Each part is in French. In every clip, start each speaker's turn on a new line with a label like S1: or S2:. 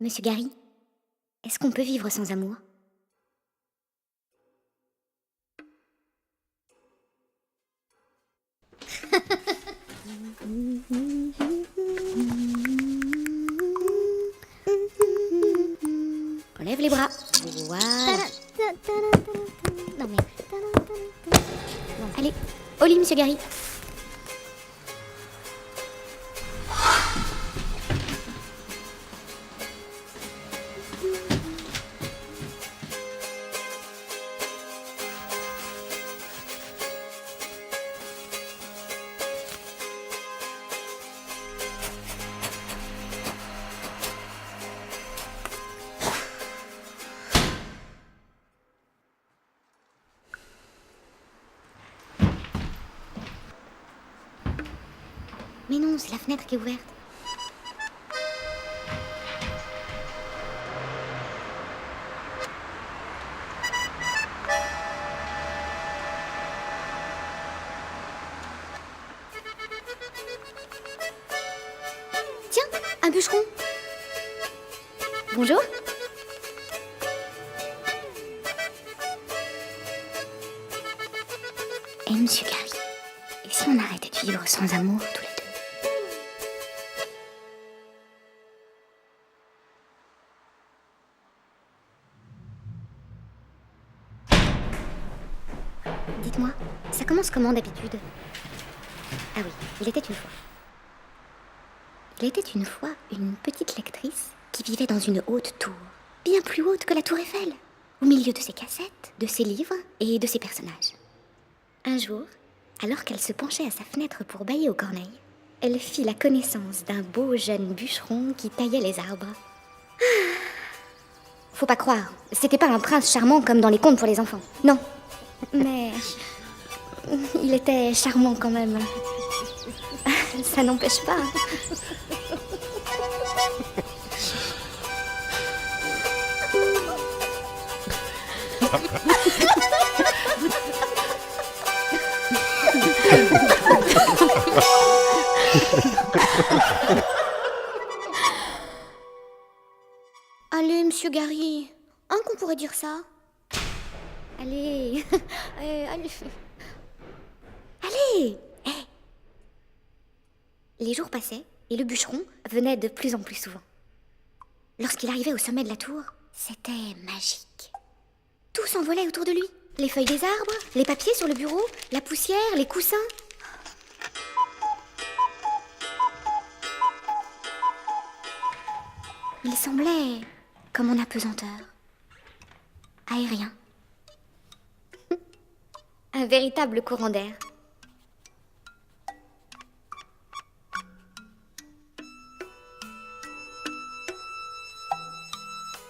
S1: Monsieur Gary, est-ce qu'on peut vivre sans amour? On lève les bras. Voilà. Non mais... Bon, allez, au lit, Monsieur Gary. Mais non, c'est la fenêtre qui est ouverte. Tiens, un bûcheron. Bonjour. Et Monsieur Gary, et si on arrêtait de vivre sans amour tous les deux? Dites-moi, ça commence comment d'habitude? Ah oui, il était une fois. Il était une fois une petite lectrice qui vivait dans une haute tour, bien plus haute que la tour Eiffel, au milieu de ses cassettes, de ses livres et de ses personnages. Un jour, alors qu'elle se penchait à sa fenêtre pour bâiller aux corneilles, elle fit la connaissance d'un beau jeune bûcheron qui taillait les arbres. Faut pas croire, c'était pas un prince charmant comme dans les contes pour les enfants, non. Mais il était charmant quand même. Ça n'empêche pas. Allez, Monsieur Gary, qu'on pourrait dire ça. Allez, allez. Allez. Les jours passaient et le bûcheron venait de plus en plus souvent. Lorsqu'il arrivait au sommet de la tour, c'était magique. Tout s'envolait autour de lui. Les feuilles des arbres, les papiers sur le bureau, la poussière, les coussins. Il semblait comme en apesanteur. Aérien. Un véritable courant d'air.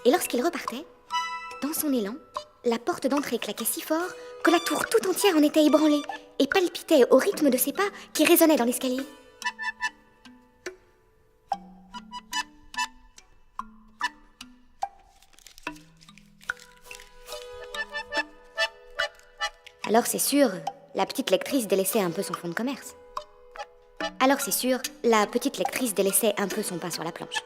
S1: Et lorsqu'il repartait, dans son élan, la porte d'entrée claquait si fort que la tour tout entière en était ébranlée et palpitait au rythme de ses pas qui résonnaient dans l'escalier. Alors c'est sûr, la petite lectrice délaissait un peu son fonds de commerce. Alors c'est sûr, la petite lectrice délaissait un peu son pain sur la planche.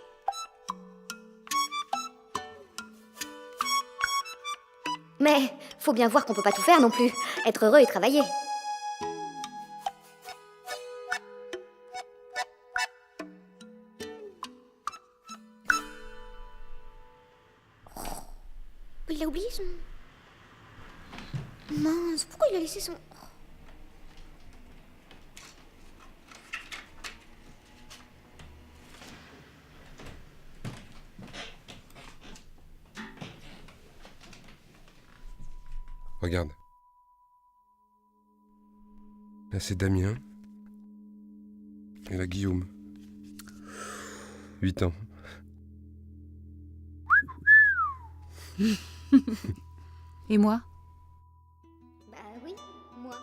S1: Mais faut bien voir qu'on peut pas tout faire non plus, être heureux et travailler. Oh, il a oublié son... Mince, pourquoi il a laissé son...
S2: Regarde. Là, c'est Damien. Et là, Guillaume. 8 ans.
S3: Et moi?
S1: Bah oui, moi.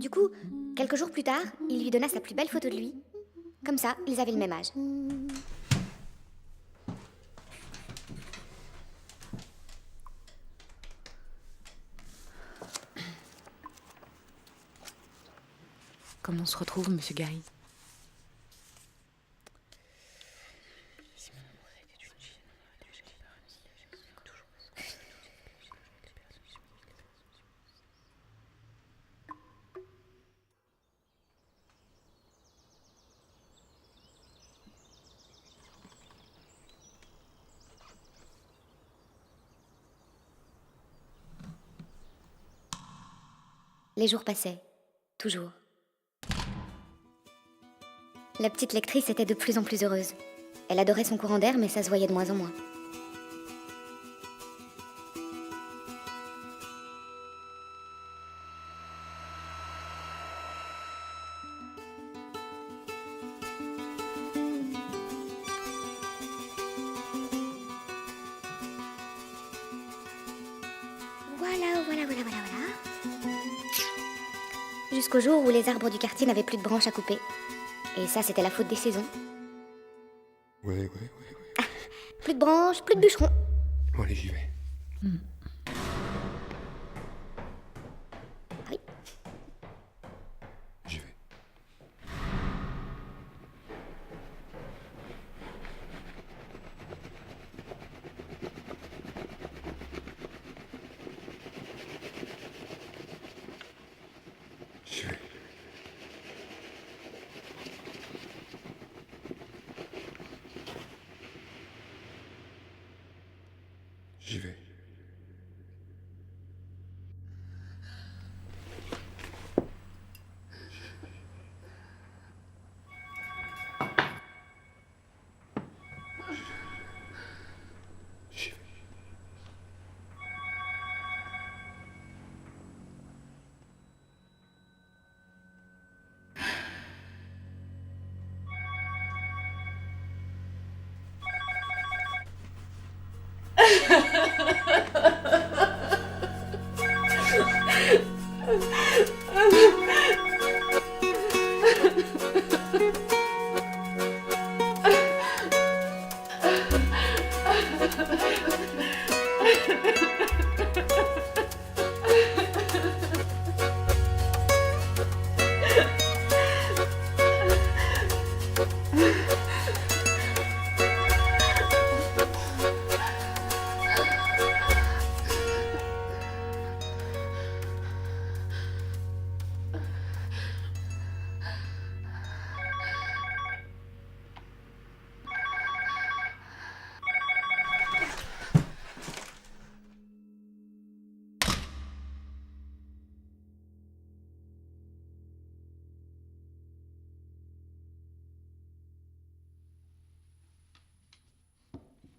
S1: Du coup, quelques jours plus tard, il lui donna sa plus belle photo de lui. Comme ça, ils avaient le même âge.
S3: Comment on se retrouve, monsieur Gary?
S1: Les jours passaient, toujours. La petite lectrice était de plus en plus heureuse. Elle adorait son courant d'air, mais ça se voyait de moins en moins. Voilà. Jusqu'au jour où les arbres du quartier n'avaient plus de branches à couper. Et ça, c'était la faute des saisons.
S2: Ouais.
S1: Plus de branches, plus de bûcherons.
S2: Bon, allez, j'y vais.
S1: Ah oui.
S2: J'y vais. J'y vais. J'y vais. J'y vais.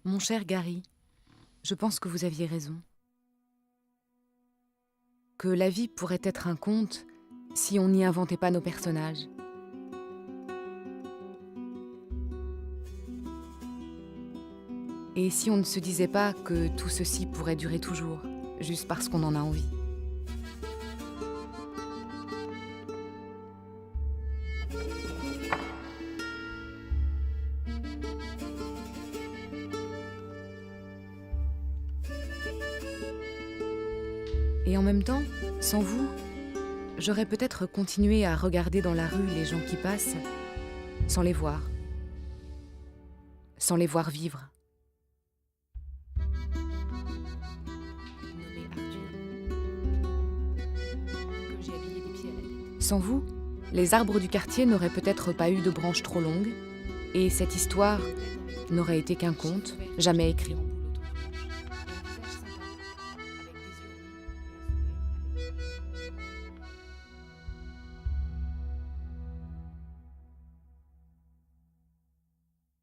S3: Mon cher Gary, je pense que vous aviez raison. Que la vie pourrait être un conte si on n'y inventait pas nos personnages. Et si on ne se disait pas que tout ceci pourrait durer toujours, juste parce qu'on en a envie. Et en même temps, sans vous, j'aurais peut-être continué à regarder dans la rue les gens qui passent, sans les voir vivre. Sans vous, les arbres du quartier n'auraient peut-être pas eu de branches trop longues, et cette histoire n'aurait été qu'un conte, jamais écrit.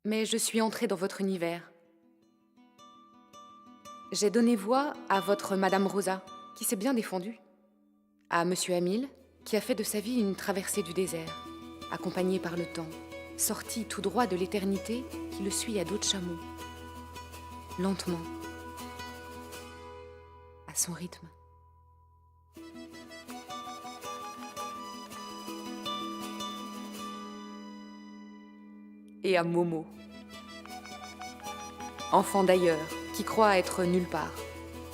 S3: Mais je suis entrée dans votre univers. J'ai donné voix à votre Madame Rosa, qui s'est bien défendue, à Monsieur Hamil, qui a fait de sa vie une traversée du désert, accompagné par le temps, sorti tout droit de l'éternité qui le suit à dos de chameau, lentement, à son rythme. et à Momo. Enfant d'ailleurs, qui croit être nulle part,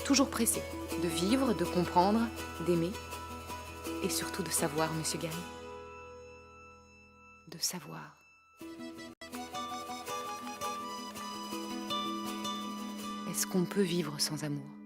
S3: toujours pressé de vivre, de comprendre, d'aimer, et surtout de savoir, Monsieur Gagne. De savoir. Est-ce qu'on peut vivre sans amour ?